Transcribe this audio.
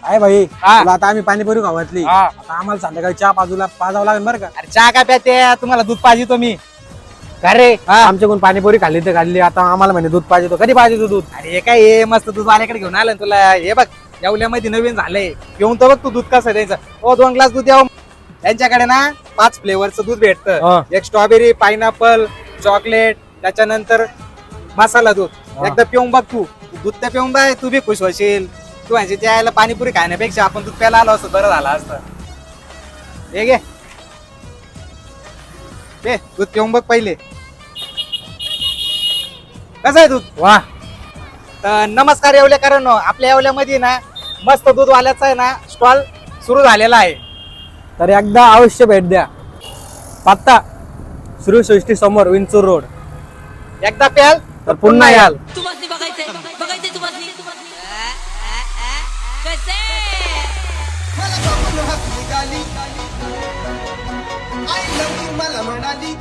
आहे भाई. हा. तुला आता आम्ही पाणीपुरी खावातली, हा. आता आम्हाला संध्याकाळी चहा बाजूला पाजावं लागेल बरं का. अरे चहा काय प्याते, तुम्हाला दूध पाहिजे तुम्ही. अरे आमच्याकडून पाणीपुरी खाल्ली तर खाल्ली, आता आम्हाला म्हणे दूध पाहिजे. तो कधी पाहिजे तू दूध? अरे हे काय हे मस्त दूध वाल्याकडे घेऊन आलं ना तुला. हे बघ येवल्यामध्ये नवीन झालंय, येऊन तर बघ तू दूध कसं द्यायचं. हो 2 ग्लास दूध द्यावं. त्यांच्याकडे ना 5 फ्लेवरचं दूध भेटतं. हा. एक स्ट्रॉबेरी, पायनॅपल, चॉकलेट, त्याच्यानंतर मसाला दूध. हा. एकदा पिऊन बघ तू दूध तर पिऊन बघ, तू बी खुश होशील. तू म्हणजे त्याला पाणीपुरी खाण्यापेक्षा आपण दूध प्यायला आलो असतं बरं झालं असतं. हे घे ते दूध पिऊन बघ पहिले कसं आहे दूध. वा. तर नमस्कार येवलेकरांनो, आपल्या येवल्यामध्ये ना मस्त दूध वाल्याचा आहे ना स्टॉल सुरू झालेला आहे. तर एकदा अवश्य भेट द्या. पत्ता श्रीसृष्टी समोर, विंचूर रोड. एकदा प्याल तर पुन्हा याल. तुम्हाला बघायचंय बघायचंय तुम्हाला कसे मला बघून हसली गाली, I love you मला म्हणाली.